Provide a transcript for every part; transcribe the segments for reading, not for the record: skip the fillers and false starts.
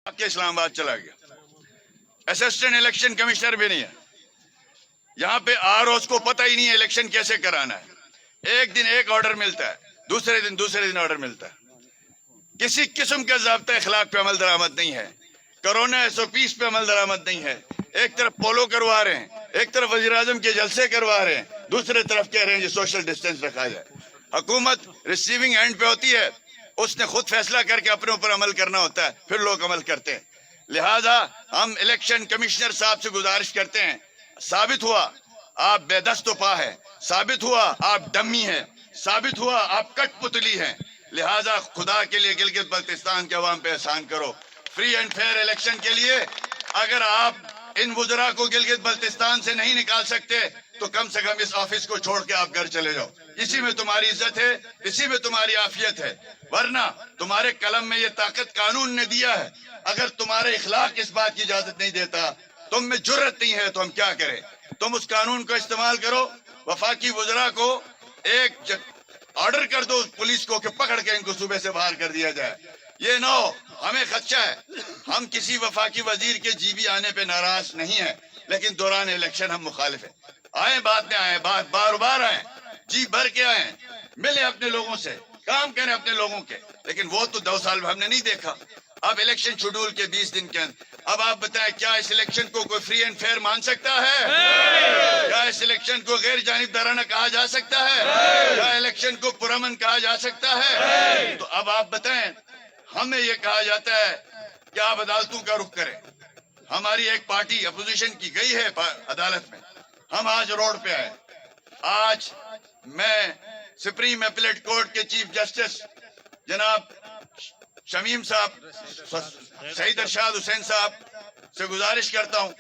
के इस्लामाबाद चला गया। असिस्टेंट इलेक्शन कमिश्नर भी नहीं है यहाँ पे। आरओ को पता ही नहीं है इलेक्शन कैसे कराना है। एक दिन एक ऑर्डर मिलता है, दूसरे दिन ऑर्डर मिलता है। किसी किस्म का ज़ाब्ता अखलाक पे अमल दरामद नहीं है। कोरोना एसओपीस पे अमल दरामद नहीं है। एक तरफ पोलो करवा रहे हैं, एक तरफ वज़ीर आज़म के जलसे करवा रहे हैं, दूसरे तरफ कह रहे हैं कि सोशल डिस्टेंस रखा जाए। हुकूमत रिसीविंग एंड पे होती है, उसने खुद फैसला करके अपने ऊपर अमल करना होता है, फिर लोग अमल करते हैं। लिहाजा हम इलेक्शन कमिश्नर साहब से गुजारिश करते हैं, साबित हुआ आप बेदस्तोपा है, साबित हुआ आप डम्मी है, साबित हुआ आप कठपुतली हैं। लिहाजा खुदा के लिए गिलगित बल्तिस्तान के अवाम पे एहसान करो। फ्री एंड फेयर इलेक्शन के लिए अगर आप इन वुज़रा को गिलगित बल्तिस्तान से नहीं निकाल सकते तो कम से कम इस ऑफिस को छोड़ के आप घर चले जाओ। इसी में तुम्हारी इज्जत है, इसी में तुम्हारी आफियत है। वरना तुम्हारे कलम में ये ताकत कानून ने दिया है। अगर तुम्हारे इखलाक इस बात की इजाजत नहीं देता, तुम में जुर्रत नहीं है तो हम क्या करें। तुम उस कानून को इस्तेमाल करो, वफाकी वुज़रा को एक ऑर्डर कर दो पुलिस को कि पकड़ के इनको सूबे से बाहर कर दिया जाए। ये ना हो, हमें खदशा है। हम किसी वफाकी वजीर के जीबी आने पे नाराज नहीं है, लेकिन दौरान इलेक्शन हम मुखालिफ है। आए बाद में आए, बार बार आए, जी भर के आए, मिले अपने लोगों से, काम करें अपने लोगों के। लेकिन वो तो 2 साल में हमने नहीं देखा। अब इलेक्शन शेड्यूल के 20 दिन के अंदर, अब आप बताएं क्या इस इलेक्शन को कोई फ्री एंड फेयर मान सकता है? क्या इस इलेक्शन को गैर जानिबदाराना कहा जा सकता है? क्या इलेक्शन को पुरअमन कहा जा सकता है? तो अब आप बताएं, हमें ये कहा जाता है कि आप अदालतों का रुख करें। हमारी एक पार्टी अपोजिशन की गई है अदालत में, हम आज रोड पे आए। आज मैं सुप्रीम अपीलेट कोर्ट के चीफ जस्टिस जनाब शमीम साहब, सईद अरशाद हुसैन साहब से गुजारिश करता हूं,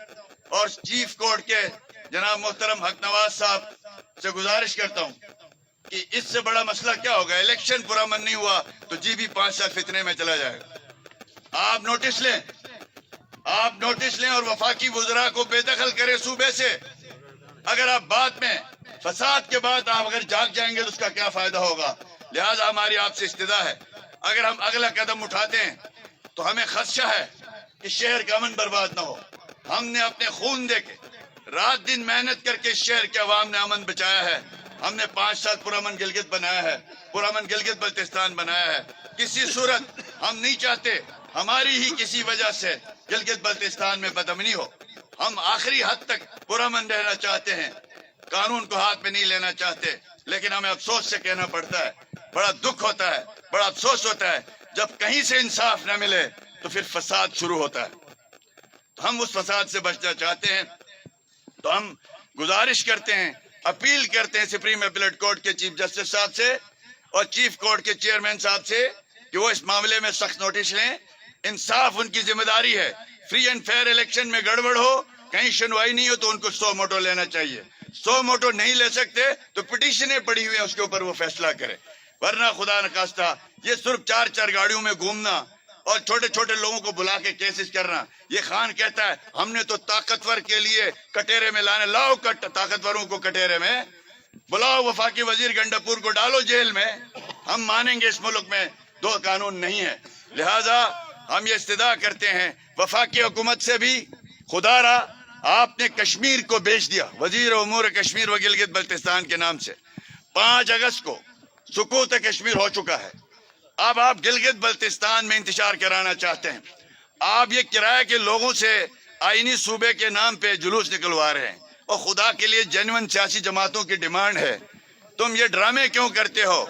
और चीफ कोर्ट के जनाब मोहतरम हक नवाज साहब से गुजारिश करता हूं कि इससे बड़ा मसला क्या होगा। इलेक्शन पुरअमन नहीं हुआ तो जीबी 5 साल फितने में चला जाएगा। आप नोटिस लें और वफाकी वुज़रा को बेदखल करें सूबे से। अगर आप बाद में फसाद के बाद आप अगर जाग जाएंगे तो उसका क्या फायदा होगा। लिहाजा हमारी आपसे इस्तिदा है, अगर हम अगला कदम उठाते हैं तो हमें खदशा है कि शहर का अमन बर्बाद ना हो। हमने अपने खून देके रात दिन मेहनत करके शहर के अवाम ने अमन बचाया है। हमने 5 साल पुरअमन गिलगित बनाया है, पुरअमन गिलगित बल्तिस्तान बनाया है। किसी सूरत हम नहीं चाहते हमारी ही किसी वजह से गिलगित बल्तिस्तान में बदअमनी हो। हम आखिरी हद तक पुरअमन रहना चाहते हैं, कानून को हाथ में नहीं लेना चाहते। लेकिन हमें अफसोस से कहना पड़ता है, बड़ा दुख होता है, बड़ा अफसोस होता है, जब कहीं से इंसाफ न मिले तो फिर फसाद शुरू होता है। तो हम उस फसाद से बचना चाहते हैं। तो हम गुजारिश करते हैं, अपील करते हैं सुप्रीम अपीलेट कोर्ट के चीफ जस्टिस साहब से और चीफ कोर्ट के चेयरमैन साहब से कि वो इस मामले में सख्त नोटिस लें। इंसाफ उनकी जिम्मेदारी है। फ्री एंड फेयर इलेक्शन में गड़बड़ हो, कहीं सुनवाई नहीं हो तो उनको 100 मोटो लेना चाहिए। 100 मोटो नहीं ले सकते तो पिटीशनें पड़ी हुई है, उसके ऊपर वो फैसला करे। वरना खुदा न खास्ता ये सिर्फ 4 गाड़ियों में घूमना और छोटे छोटे लोगों को बुला के केसेस करना। ये खान कहता है हमने तो ताकतवर के लिए कटेरे में लाने, लाओ ताकतवरों को कटेरे में, बुलाओ वफाकी वजीर गंडापुर को डालो जेल में। हम मानेंगे इस मुल्क में 2 कानून नहीं है। लिहाजा हम ये इस्तदा करते हैं वफाकी हुकूमत से भी, खुदारा आपने कश्मीर को बेच दिया वजीर उमूर कश्मीर व गिलगित बल्तिस्तान के नाम से। 5 अगस्त को सुकूत कश्मीर हो चुका है। अब आप गिलगित बल्तिस्तान में इंतशार कराना चाहते हैं। आप ये किराए के लोगों से आईनी सूबे के नाम पे जुलूस निकलवा रहे हैं। और खुदा के लिए जेन्युइन सियासी जमातों की डिमांड है, तुम ये ड्रामे क्यों करते हो?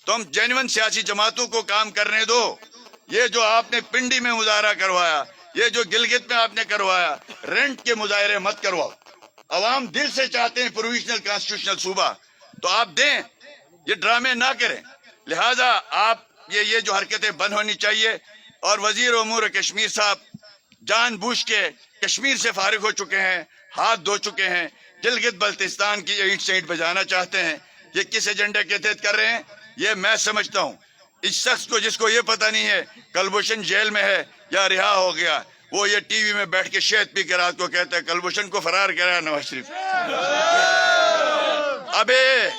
तुम जेन्युइन सियासी जमातों को काम करने दो। ये जो आपने पिंडी में मुजाहरा करवाया, ये जो गिलगित में आपने करवाया, रेंट के मुजाहरे मत करवाओ। अवाम दिल से चाहते हैं प्रोविजनल कॉन्स्टिट्यूशनल सूबा, तो आप दें, ये ड्रामे ना करें। लिहाजा आप ये जो हरकतें बंद होनी चाहिए। और वजीर उमूर कश्मीर साहब जानबूझ के कश्मीर से फारिग हो चुके हैं, हाथ धो चुके हैं, गिलगित बल्तिस्तान की ईंट से ईंट बजाना चाहते हैं। ये किस एजेंडे के तहत कर रहे हैं ये मैं समझता हूँ। इस शख्स को जिसको ये पता नहीं है कलभूषण जेल में है या रिहा हो गया, वो ये टीवी में बैठ के शहद पी के रात को कहता है कलभूषण को फरार करा नवाज शरीफ। अबे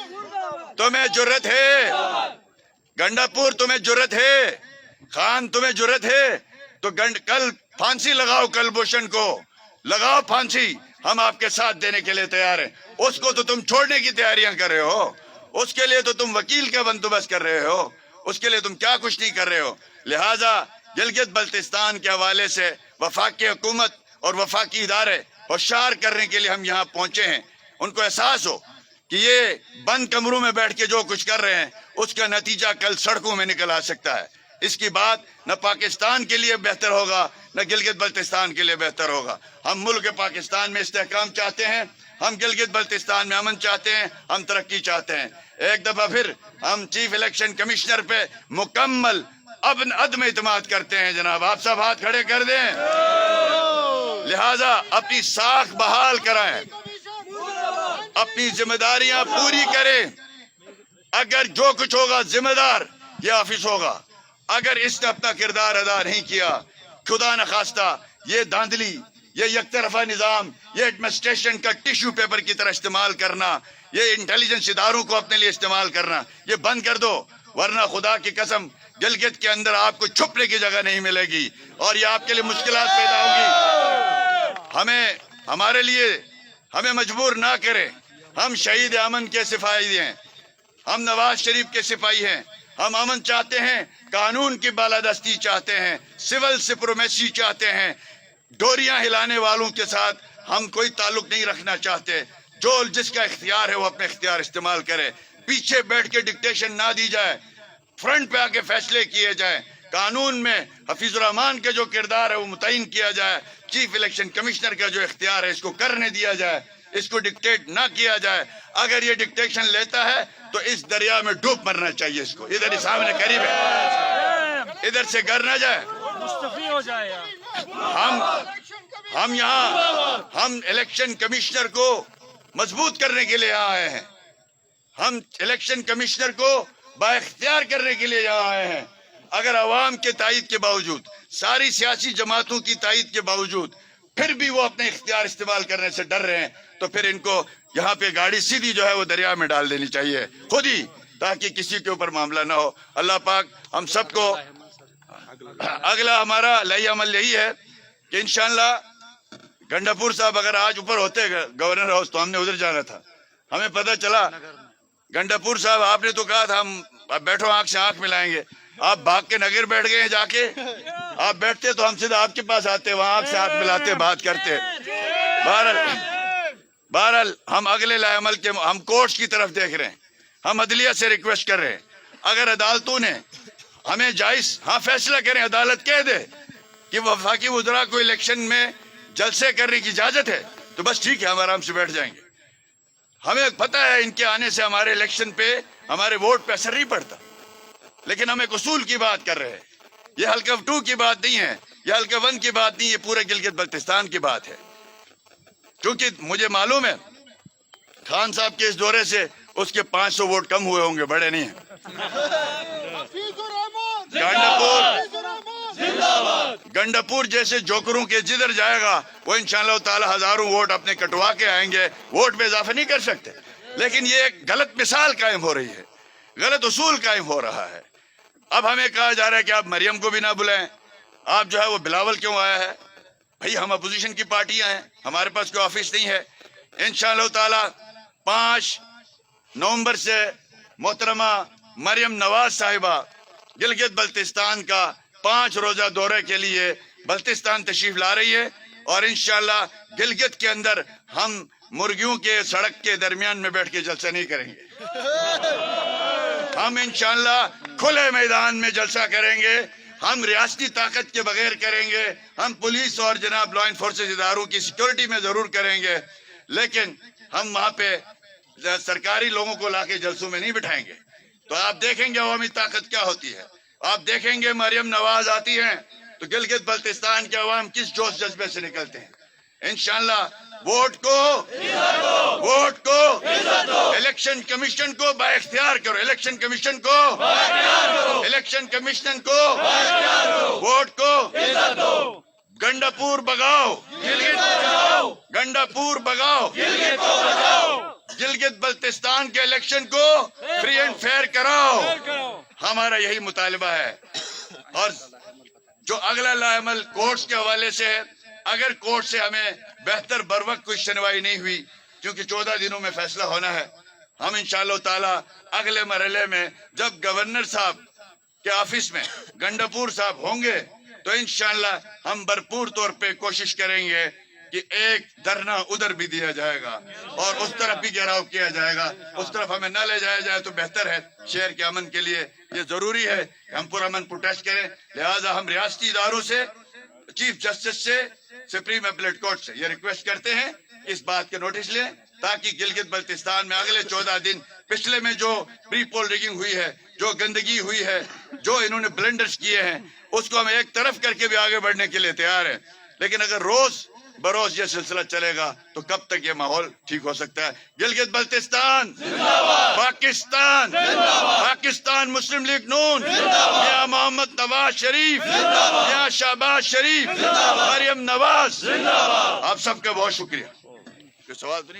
तुम्हें जुर्रत है, गंडापुर तुम्हें जुर्रत है, खान तुम्हें जुर्रत है, تو कल फांसी लगाओ कलभूषण को, लगाओ फांसी, हम आपके साथ देने के लिए तैयार हैं। उसको तो तुम छोड़ने की तैयारियां कर रहे हो, उसके लिए तो तुम वकील का बंदोबस्त कर रहे हो, उसके लिए तुम क्या कुछ नहीं कर रहे हो। लिहाजा गिलगित बल्तिस्तान के हवाले से वफाकी हुकूमत और वफाकी इदारे होशियार करने के लिए हम यहाँ पहुंचे हैं। उनको एहसास हो कि ये बंद कमरों में बैठ के जो कुछ कर रहे हैं उसका नतीजा कल सड़कों में निकल आ सकता है। इसकी बात न पाकिस्तान के लिए बेहतर होगा न गिलगित बल्तिस्तान के लिए बेहतर होगा। हम मुल्क पाकिस्तान में इस्तेहकाम चाहते हैं, हम गिलगित बल्तिस्तान में अमन चाहते हैं, हम तरक्की चाहते हैं। एक दफा फिर हम चीफ इलेक्शन कमिश्नर पे मुकम्मल अदम इत्मीनान करते हैं। जनाब आप सब हाथ खड़े कर दें। लिहाजा अपनी साख बहाल कराएं, अपनी जिम्मेदारियां पूरी करें। अगर जो कुछ होगा जिम्मेदार ये ऑफिस होगा। अगर इसने अपना किरदार अदा नहीं किया, खुदा न खास्ता ये धांधली, ये यकतरफा निजाम, ये एडमिनिस्ट्रेशन का टिश्यू पेपर की तरह इस्तेमाल करना, ये इंटेलिजेंस इदारों को अपने लिए इस्तेमाल करना, ये बंद कर दो, वरना खुदा की कसम गिलगित के अंदर आपको छुपने की जगह नहीं मिलेगी और ये आपके लिए मुश्किलात पैदा होगी। हमारे लिए हमें मजबूर ना करें। हम शहीद अमन के सिपाही हैं, हम नवाज शरीफ के सिपाही हैं। हम अमन चाहते हैं, कानून की बालादस्ती चाहते हैं, सिविल सुप्रीमेसी चाहते हैं। डोरियां हिलाने वालों के साथ हम कोई ताल्लुक नहीं रखना चाहते। जो जिसका इख्तियार है वो अपने इख्तियार इस्तेमाल करे। पीछे बैठ के डिक्टेशन ना दी जाए, फ्रंट पे आके फैसले किए जाए। कानून में हफीजुर रहमान का जो किरदार है वो मुतय्यन किया जाए। चीफ इलेक्शन कमिश्नर का जो इख्तियार है इसको करने दिया जाए, इसको डिक्टेट ना किया जाए। अगर ये डिक्टेशन लेता है तो इस दरिया में डूब मरना चाहिए इसको। इधर ही सामने करीब है, इधर से गर ना जाए, मुस्तफी हो जाए। हम यहाँ हम इलेक्शन कमिश्नर को मजबूत करने के लिए यहाँ आए हैं। हम इलेक्शन कमिश्नर को बाइख्तियार करने के लिए यहाँ आए हैं। अगर अवाम के तायद के बावजूद, सारी सियासी जमातों की तायद के बावजूद फिर भी वो अपने इख्तियार इस्तेमाल करने से डर रहे हैं तो फिर इनको यहाँ पे गाड़ी सीधी जो है वो दरिया में डाल देनी चाहिए खुद ही, ताकि किसी के ऊपर मामला ना हो। अल्लाह पाक हम सबको, अगला हमारा लई अमल यही है कि इंशाअल्लाह गंडापुर साहब अगर आज ऊपर होते गवर्नर हाउस तो हमने उधर जाना था। हमें पता चला गंडापुर साहब आपने तो कहा था हम बैठो आंख से आंख मिलाएंगे, आप भाग के नगर बैठ गए हैं। जाके आप बैठते तो हम सीधा आपके पास आते, वहां आंख से हाथ मिलाते, बात करते। बहरहाल हम अगले लाए अमल के हम कोर्ट्स की तरफ देख रहे हैं। हम अदलिया से रिक्वेस्ट कर रहे हैं, अगर अदालतों ने हमें जायज फैसला करें, अदालत कह दे कि वफाकी वज़रा को इलेक्शन में जलसे करने की इजाजत है तो बस ठीक है, हम आराम से बैठ जाएंगे। हमें पता है इनके आने से हमारे इलेक्शन पे, हमारे वोट पे असर नहीं पड़ता, लेकिन हम एक उसूल की बात कर रहे हैं। ये हल्का 2 की बात नहीं है, ये हल्का 1 की बात नहीं, ये पूरे गिलगित बल्तिस्तान की बात है। क्योंकि मुझे मालूम है खान साहब के इस दौरे से उसके 500 वोट कम हुए होंगे, बड़े नहीं है। गंडापुर जैसे जोकरों के जिधर जाएगा वो इंशाअल्लाह ताला हजारों वोट अपने कटवा के आएंगे। वोट में इजाफा नहीं कर सकते, लेकिन ये एक गलत मिसाल कायम हो रही है, गलत उसूल कायम हो रहा है। अब हमें कहा जा रहा है कि आप मरियम को भी ना बुलाएं, आप जो है वो बिलावल क्यों आया है? भाई हम अपोजिशन की पार्टियां हैं, हमारे पास कोई ऑफिस नहीं है। इंशाअल्लाह ताला 5 नवंबर से मोहतरमा मरियम नवाज साहिबा गिलगित बल्तिस्तान का 5 रोजा दौरे के लिए बल्तिस्तान तशरीफ ला रही है और इंशाअल्लाह गिलगित के अंदर हम मुर्गियों के सड़क के दरमियान में बैठ के जलसा नहीं करेंगे। हम इंशाअल्लाह खुले मैदान में जलसा करेंगे। हम रियासती ताकत के बगैर करेंगे। हम पुलिस और जनाब लॉ इन्फोर्सेस इदारों की सिक्योरिटी में जरूर करेंगे, लेकिन हम वहां पे सरकारी लोगों को लाके जलसों में नहीं बिठाएंगे। तो आप देखेंगे अवामी ताकत क्या होती है। आप देखेंगे मरियम नवाज आती हैं तो गिलगित बल्तिस्तान के अवाम किस जोश जज्बे से निकलते हैं। इंशाअल्लाह वोट को इलेक्शन कमीशन को बाइख्तियार करो, इलेक्शन कमीशन को वोट को गंडापुर भगाओ, गंडापुर भगाओ, गिलगित बल्तिस्तान के इलेक्शन को फ्री एंड फेयर कराओ। हमारा यही मुतालबा है। और جو اگلا لاعمل کورٹس کے حوالے سے ہے، اگر کورٹ سے ہمیں بہتر بروقت کوئی سنوائی نہیں ہوئی، کیونکہ 14 دنوں میں فیصلہ ہونا ہے، ہم انشاءاللہ تعالی اگلے مرحلے میں جب گورنر صاحب کے آفس میں گنڈاپور صاحب ہوں گے تو انشاءاللہ ہم بھرپور طور پہ کوشش کریں گے کہ ایک دھرنا ادھر بھی دیا جائے گا اور اس طرف بھی گھیراؤ کیا جائے گا. اس طرف ہمیں نہ لے جایا جائے تو بہتر ہے. شہر کے امن کے لیے یہ ضروری ہے کہ ہم پرامن پروٹیسٹ کریں. لہٰذا ہم ریاستی اداروں سے، چیف جسٹس سے، سپریم اپیلیٹ کورٹ سے یہ ریکویسٹ کرتے ہیں کہ اس بات کے نوٹس لیں تاکہ گلگت بلتستان میں اگلے 14 دن پچھلے میں جو پری پول ریگنگ ہوئی ہے، جو گندگی ہوئی ہے، جو انہوں نے بلنڈرز کیے ہیں، اس کو ہم ایک طرف کر کے بھی آگے بڑھنے کے لیے تیار ہیں. لیکن اگر روز بروز یہ سلسلہ چلے گا تو کب تک یہ ماحول ٹھیک ہو سکتا ہے؟ گلگت بلتستان پاکستان، پاکستان مسلم لیگ نون، میاں محمد نواز شریف، میاں شہباز شریف، مریم نواز، آپ سب کا بہت شکریہ. کوئی سوال تو نہیں؟